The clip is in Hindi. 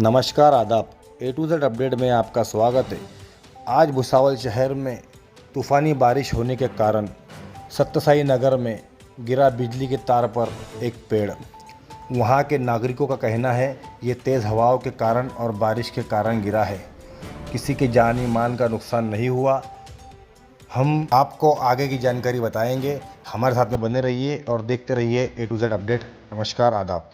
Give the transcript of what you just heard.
नमस्कार आदाब। ए टू जेड अपडेट में आपका स्वागत है। आज भुसावल शहर में तूफ़ानी बारिश होने के कारण सत्यसाई नगर में गिरा बिजली के तार पर एक पेड़। वहां के नागरिकों का कहना है ये तेज़ हवाओं के कारण और बारिश के कारण गिरा है। किसी के जानी माल का नुकसान नहीं हुआ। हम आपको आगे की जानकारी बताएंगे। हमारे साथ में बने रहिए और देखते रहिए ए टू जेड अपडेट। नमस्कार आदाब।